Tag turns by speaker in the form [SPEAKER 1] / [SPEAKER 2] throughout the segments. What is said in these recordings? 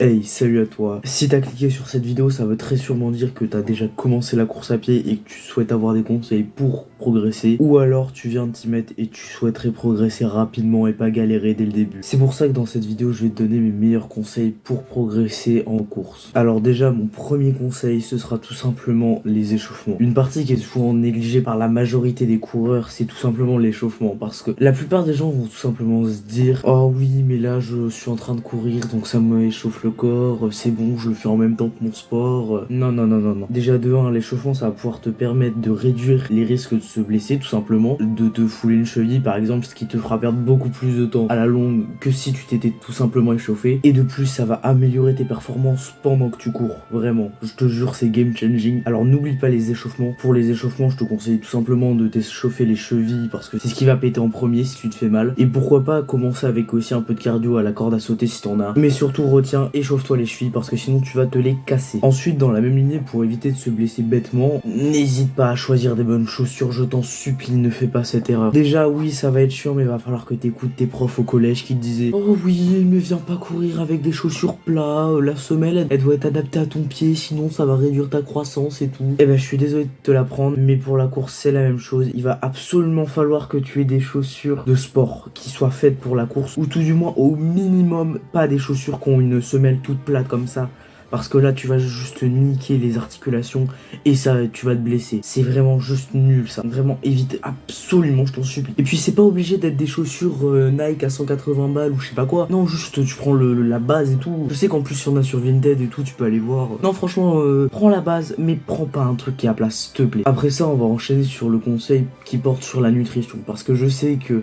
[SPEAKER 1] Hey, salut à toi. Si t'as cliqué sur cette vidéo, ça veut très sûrement dire que t'as déjà commencé la course à pied et que tu souhaites avoir des conseils pour progresser. Ou alors tu viens de t'y mettre et tu souhaiterais progresser rapidement et pas galérer dès le début. C'est pour ça que dans cette vidéo, je vais te donner mes meilleurs conseils pour progresser en course. Alors déjà, mon premier conseil, ce sera tout simplement les échauffements. Une partie qui est souvent négligée par la majorité des coureurs, c'est tout simplement l'échauffement. Parce que la plupart des gens vont tout simplement se dire: oh oui, mais là je suis en train de courir, donc ça me échauffe le corps, c'est bon, je le fais en même temps que mon sport. Non, non, non, non, non. Déjà de 1, l'échauffement, ça va pouvoir te permettre de réduire les risques de se blesser, tout simplement. De te fouler une cheville, par exemple, ce qui te fera perdre beaucoup plus de temps à la longue que si tu t'étais tout simplement échauffé. Et de plus, ça va améliorer tes performances pendant que tu cours. Vraiment, je te jure, c'est game changing. Alors n'oublie pas les échauffements. Pour les échauffements, je te conseille tout simplement de t'échauffer les chevilles parce que c'est ce qui va péter en premier si tu te fais mal. Et pourquoi pas commencer avec aussi un peu de cardio à la corde à sauter si t'en as. Mais surtout, retiens, échauffe-toi les chevilles parce que sinon tu vas te les casser. Ensuite, dans la même lignée, pour éviter de se blesser bêtement, n'hésite pas à choisir des bonnes chaussures, je t'en supplie, ne fais pas cette erreur. Déjà, oui, ça va être chiant, mais il va falloir que t'écoutes tes profs au collège qui te disaient: oh oui, mais viens pas courir avec des chaussures plats, la semelle, elle doit être adaptée à ton pied, sinon ça va réduire ta croissance et tout. Eh ben, je suis désolé de te l'apprendre, mais pour la course, c'est la même chose. Il va absolument falloir que tu aies des chaussures de sport qui soient faites pour la course, ou tout du moins, au minimum, pas des chaussures qui ont une semelle toute plate comme ça. Parce que là, tu vas juste niquer les articulations et ça, tu vas te blesser. C'est vraiment juste nul, ça. Vraiment, évite absolument, je t'en supplie. Et puis, c'est pas obligé d'être des chaussures Nike à 180 balles ou je sais pas quoi. Non, juste, tu prends la base et tout. Je sais qu'en plus, il y en a sur Vinted et tout, tu peux aller voir. Non, franchement, prends la base, mais prends pas un truc qui est à place, s'il te plaît. Après ça, on va enchaîner sur le conseil qui porte sur la nutrition. Parce que je sais que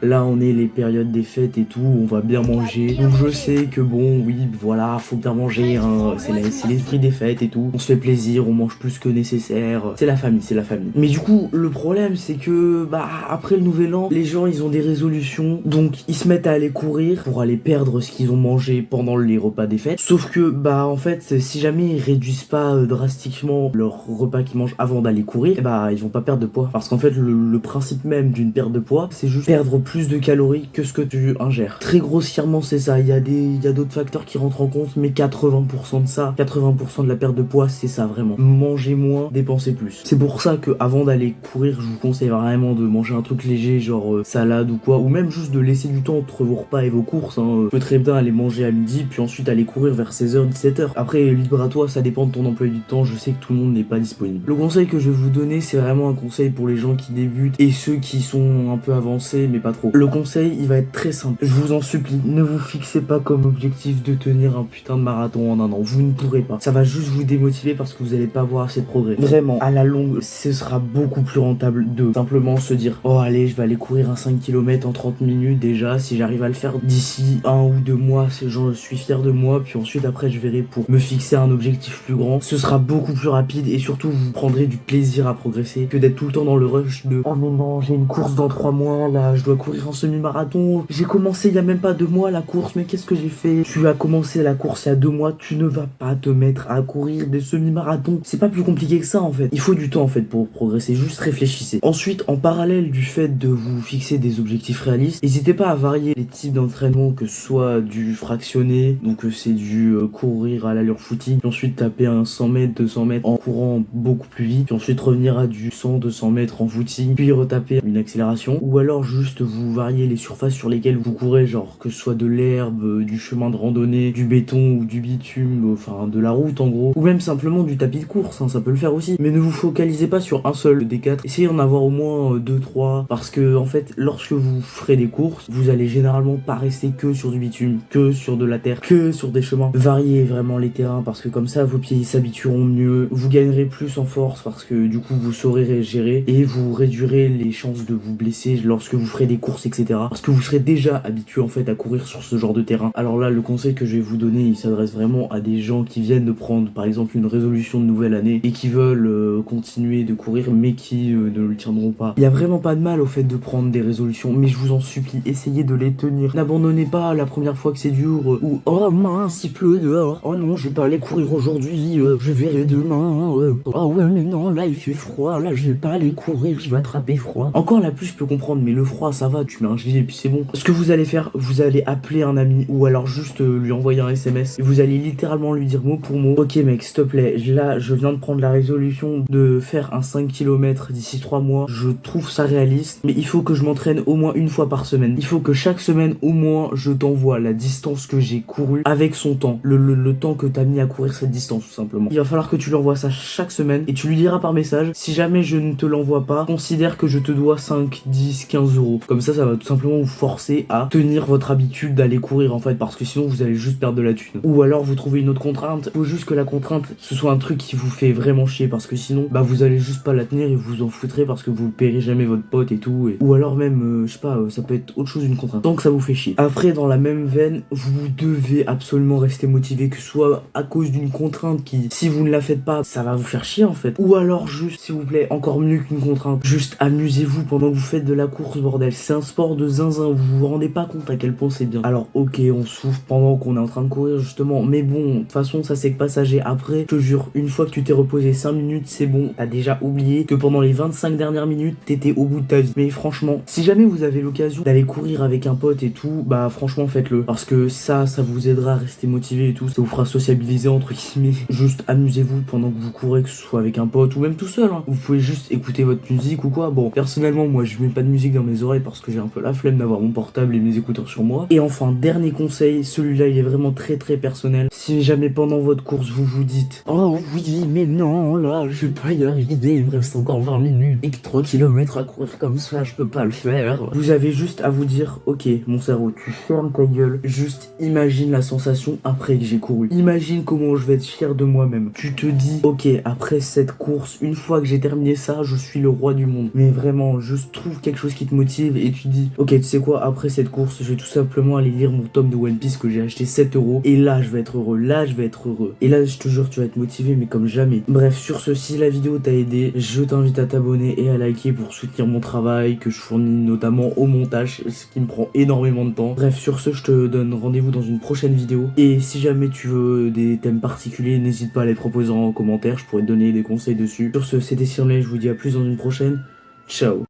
[SPEAKER 1] là, on est les périodes des fêtes et tout, on va bien manger. Donc je sais que bon, oui, voilà, faut bien manger, hein, c'est l'esprit des fêtes et tout. On se fait plaisir, on mange plus que nécessaire. C'est la famille, c'est la famille. Mais du coup, le problème, c'est que, après le nouvel an, les gens, ils ont des résolutions. Donc, ils se mettent à aller courir pour aller perdre ce qu'ils ont mangé pendant les repas des fêtes. Sauf que, en fait, si jamais ils réduisent pas drastiquement leur repas qu'ils mangent avant d'aller courir, ils vont pas perdre de poids. Parce qu'en fait, le principe même d'une perte de poids, c'est juste perdre plus de calories que ce que tu ingères. Très grossièrement, c'est ça. Il y a d'autres facteurs qui rentrent en compte, mais 80% de ça, 80% de la perte de poids, c'est ça vraiment. Manger moins, dépenser plus. C'est pour ça que avant d'aller courir, je vous conseille vraiment de manger un truc léger, genre salade ou quoi, ou même juste de laisser du temps entre vos repas et vos courses. Vous pouvez très bien aller manger à midi, puis ensuite aller courir vers 16h, 17h. Après, libre à toi, ça dépend de ton emploi du temps. Je sais que tout le monde n'est pas disponible. Le conseil que je vais vous donner, c'est vraiment un conseil pour les gens qui débutent et ceux qui sont un peu avancés, mais pas trop. Le conseil, il va être très simple. Je vous en supplie, ne vous fixez pas comme objectif de tenir un putain de marathon en un an. Vous ne pourrez pas. Ça va juste vous démotiver parce que vous allez pas voir assez de progrès. Vraiment, à la longue, ce sera beaucoup plus rentable de simplement se dire: oh allez, je vais aller courir un 5 km en 30 minutes déjà. Si j'arrive à le faire d'ici 1 ou 2 mois, je suis fier de moi. Puis ensuite, après, je verrai pour me fixer un objectif plus grand. Ce sera beaucoup plus rapide et surtout, vous prendrez du plaisir à progresser que d'être tout le temps dans le rush de: oh mais non, j'ai une course dans 3 mois, là, je dois courir en semi-marathon. J'ai commencé il y a même pas 2 mois la course, mais qu'est-ce que j'ai fait? Tu as commencé la course il y a 2 mois, tu ne vas pas te mettre à courir des semi-marathons. C'est pas plus compliqué que ça en fait. Il faut du temps en fait pour progresser, juste réfléchissez. Ensuite, en parallèle du fait de vous fixer des objectifs réalistes, n'hésitez pas à varier les types d'entraînement, que ce soit du fractionné, donc c'est du courir à l'allure footing, puis ensuite taper un 100 mètres, 200 mètres en courant beaucoup plus vite, puis ensuite revenir à du 100, 200 mètres en footing, puis retaper une accélération, ou alors juste vous variez les surfaces sur lesquelles vous courez, genre que ce soit de l'herbe, du chemin de randonnée, du béton ou du bitume, enfin de la route en gros, ou même simplement du tapis de course, ça peut le faire aussi. Mais ne vous focalisez pas sur un seul des 4, essayez d'en avoir au moins 2-3, parce que en fait, lorsque vous ferez des courses, vous allez généralement pas rester que sur du bitume, que sur de la terre, que sur des chemins. Variez vraiment les terrains, parce que comme ça, vos pieds s'habitueront mieux, vous gagnerez plus en force, parce que du coup, vous saurez gérer, et vous réduirez les chances de vous blesser lorsque vous ferez des courses, etc. Parce que vous serez déjà habitué en fait à courir sur ce genre de terrain. Alors là, le conseil que je vais vous donner, il s'adresse vraiment à des gens qui viennent de prendre par exemple une résolution de nouvelle année et qui veulent continuer de courir mais qui ne le tiendront pas. Il y a vraiment pas de mal au fait de prendre des résolutions, mais je vous en supplie, essayez de les tenir. N'abandonnez pas la première fois que c'est dur ou oh mince, il pleut dehors, oh non, je vais pas aller courir aujourd'hui, je verrai demain, oh ouais mais non, là il fait froid, là je vais pas aller courir, je vais attraper froid. Encore la pluie je peux comprendre, mais le froid ça va, va, tu mets un gilet et puis c'est bon. Ce que vous allez faire, vous allez appeler un ami ou alors juste lui envoyer un SMS et vous allez littéralement lui dire mot pour mot: ok mec, s'il te plaît, là je viens de prendre la résolution de faire un 5 km d'ici 3 mois, je trouve ça réaliste, mais il faut que je m'entraîne au moins une fois par semaine. Il faut que chaque semaine au moins je t'envoie la distance que j'ai couru avec son temps, le temps que t'as mis à courir cette distance tout simplement. Il va falloir que tu lui envoies ça chaque semaine et tu lui diras par message: si jamais je ne te l'envoie pas, considère que je te dois 5, 10, 15 euros. Comme ça va tout simplement vous forcer à tenir votre habitude d'aller courir en fait, parce que sinon vous allez juste perdre de la thune. Ou alors vous trouvez une autre contrainte, faut juste que la contrainte ce soit un truc qui vous fait vraiment chier, parce que sinon bah vous allez juste pas la tenir et vous en foutrez parce que vous paierez jamais votre pote et tout, ou alors même je sais pas, ça peut être autre chose, une contrainte, tant que ça vous fait chier. Après dans la même veine, vous devez absolument rester motivé, que ce soit à cause d'une contrainte qui, si vous ne la faites pas, ça va vous faire chier en fait, ou alors juste, s'il vous plaît, encore mieux qu'une contrainte, juste amusez-vous pendant que vous faites de la course, bordel. C'est un sport de zinzin, vous vous rendez pas compte à quel point c'est bien. Alors ok, on souffre pendant qu'on est en train de courir justement, mais bon, de toute façon ça c'est que passager. Après, je te jure, une fois que tu t'es reposé 5 minutes, c'est bon, t'as déjà oublié que pendant les 25 dernières minutes, t'étais au bout de ta vie. Mais franchement, si jamais vous avez l'occasion d'aller courir avec un pote et tout, bah franchement faites-le, parce que ça vous aidera à rester motivé et tout, ça vous fera sociabiliser entre guillemets. Juste amusez-vous pendant que vous courez, que ce soit avec un pote ou même tout seul, hein. Vous pouvez juste écouter votre musique ou quoi. Bon, personnellement moi je mets pas de musique dans mes oreilles parce que j'ai un peu la flemme d'avoir mon portable et mes écouteurs sur moi. Et enfin, dernier conseil, celui-là il est vraiment très personnel. Si jamais pendant votre course vous vous dites: oh oui mais non, là je vais pas y arriver, il me reste encore 20 minutes et que 3 km à courir comme ça, je peux pas le faire, vous avez juste à vous dire: ok mon cerveau, tu fermes ta gueule, juste imagine la sensation après que j'ai couru, imagine comment je vais être fier de moi-même. Tu te dis: ok, après cette course, une fois que j'ai terminé ça, je suis le roi du monde. Mais vraiment, juste trouve quelque chose qui te motive et tu dis: ok, tu sais quoi, après cette course, je vais tout simplement aller lire mon tome de One Piece que j'ai acheté 7 euros et là je vais être heureux, là je vais être heureux. Et là je te jure, tu vas être motivé mais comme jamais. Bref, sur ce, si la vidéo t'a aidé, je t'invite à t'abonner et à liker pour soutenir mon travail que je fournis notamment au montage, ce qui me prend énormément de temps. Bref, sur ce, je te donne rendez-vous dans une prochaine vidéo. Et si jamais tu veux des thèmes particuliers, n'hésite pas à les proposer en commentaire, je pourrais te donner des conseils dessus. Sur ce, c'était Sirley, je vous dis à plus dans une prochaine. Ciao.